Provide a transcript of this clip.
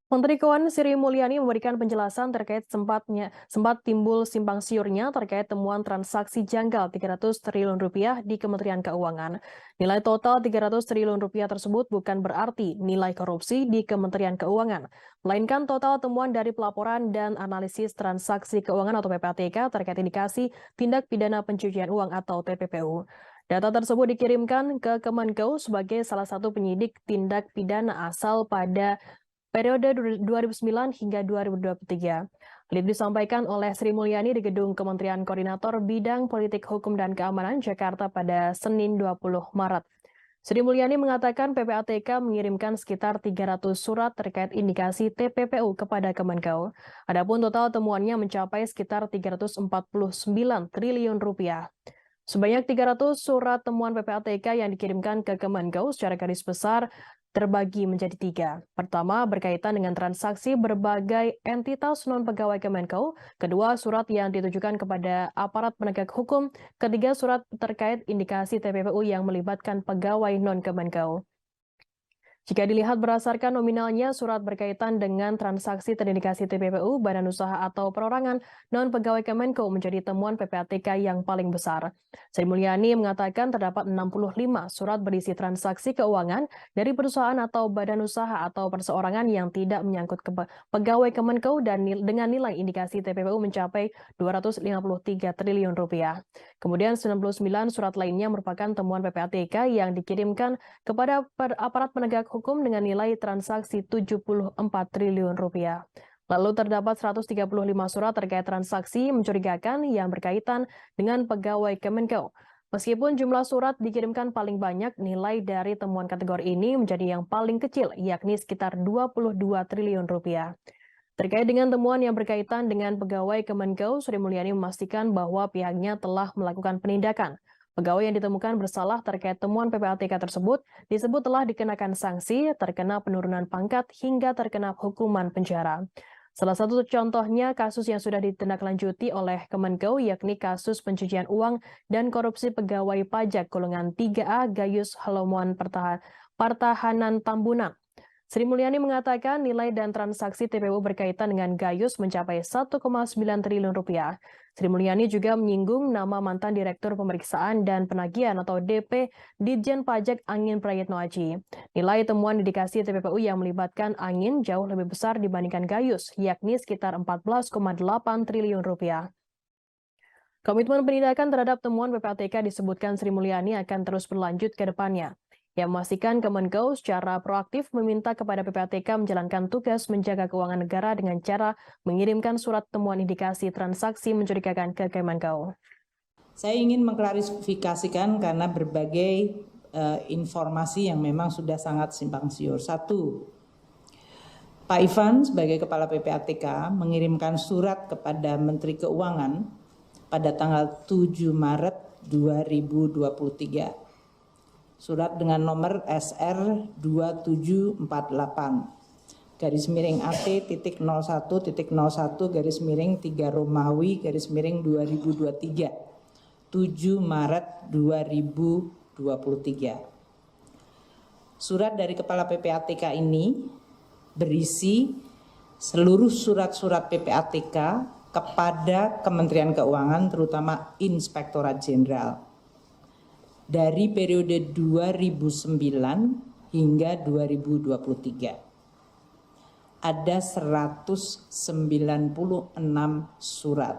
Menteri Keuangan Sri Mulyani memberikan penjelasan terkait sempat timbul simpang siurnya terkait temuan transaksi janggal 300 triliun rupiah di Kementerian Keuangan. Nilai total 300 triliun rupiah tersebut bukan berarti nilai korupsi di Kementerian Keuangan, melainkan total temuan dari pelaporan dan analisis transaksi keuangan atau PPATK terkait indikasi tindak pidana pencucian uang atau TPPU. Data tersebut dikirimkan ke Kemenkeu sebagai salah satu penyidik tindak pidana asal pada periode 2009 hingga 2023. Hal itu disampaikan oleh Sri Mulyani di Gedung Kementerian Koordinator Bidang Politik Hukum dan Keamanan Jakarta pada Senin 20 Maret. Sri Mulyani mengatakan PPATK mengirimkan sekitar 300 surat terkait indikasi TPPU kepada Kemenkeu. Adapun total temuannya mencapai sekitar 349 triliun rupiah. Sebanyak 300 surat temuan PPATK yang dikirimkan ke Kemenkeu secara garis besar terbagi menjadi tiga. Pertama, berkaitan dengan transaksi berbagai entitas non-pegawai Kemenkeu. Kedua, surat yang ditujukan kepada aparat penegak hukum. Ketiga, surat terkait indikasi TPPU yang melibatkan pegawai non-Kemenkeu. Jika dilihat berdasarkan nominalnya, surat berkaitan dengan transaksi terindikasi TPPU, badan usaha atau perorangan, non-pegawai Kemenko menjadi temuan PPATK yang paling besar. Sri Mulyani mengatakan terdapat 65 surat berisi transaksi keuangan dari perusahaan atau badan usaha atau perseorangan yang tidak menyangkut pegawai Kemenko dan dengan nilai indikasi TPPU mencapai 253 triliun rupiah. Kemudian 99 surat lainnya merupakan temuan PPATK yang dikirimkan kepada aparat penegak hukum dengan nilai transaksi 74 triliun rupiah. Lalu terdapat 135 surat terkait transaksi mencurigakan yang berkaitan dengan pegawai Kemenkeu. Meskipun jumlah surat dikirimkan paling banyak, nilai dari temuan kategori ini menjadi yang paling kecil, yakni sekitar 22 triliun rupiah. Terkait dengan temuan yang berkaitan dengan pegawai Kemenkeu, Sri Mulyani memastikan bahwa pihaknya telah melakukan penindakan. Pegawai yang ditemukan bersalah terkait temuan PPATK tersebut disebut telah dikenakan sanksi, terkena penurunan pangkat, hingga terkena hukuman penjara. Salah satu contohnya kasus yang sudah ditindaklanjuti oleh Kemenkeu yakni kasus pencucian uang dan korupsi pegawai pajak golongan 3A Gayus Halomuan Partahanan Tambunan. Sri Mulyani mengatakan nilai dan transaksi TPU berkaitan dengan Gayus mencapai 1,9 triliun rupiah. Sri Mulyani juga menyinggung nama mantan Direktur Pemeriksaan dan Penagihan atau DP Ditjen Pajak Angin Prayitno Aji. Nilai temuan indikasi TPPU yang melibatkan Angin jauh lebih besar dibandingkan Gayus, yakni sekitar 14,8 triliun rupiah. Komitmen penindakan terhadap temuan PPATK disebutkan Sri Mulyani akan terus berlanjut ke depannya. Yang memastikan Kemenkeu secara proaktif meminta kepada PPATK menjalankan tugas menjaga keuangan negara dengan cara mengirimkan surat temuan indikasi transaksi mencurigakan ke Kemenkeu. Saya ingin mengklarifikasikan karena berbagai informasi yang memang sudah sangat simpang siur. Satu, Pak Ivan sebagai Kepala PPATK mengirimkan surat kepada Menteri Keuangan pada tanggal 7 Maret 2023. Surat dengan nomor SR 2748 garis miring AT.01.01 garis miring 3 Romawi garis miring 2023 7 Maret 2023. Surat dari Kepala PPATK ini berisi seluruh surat-surat PPATK kepada Kementerian Keuangan terutama Inspektorat Jenderal dari periode 2009 hingga 2023. Ada 196 surat.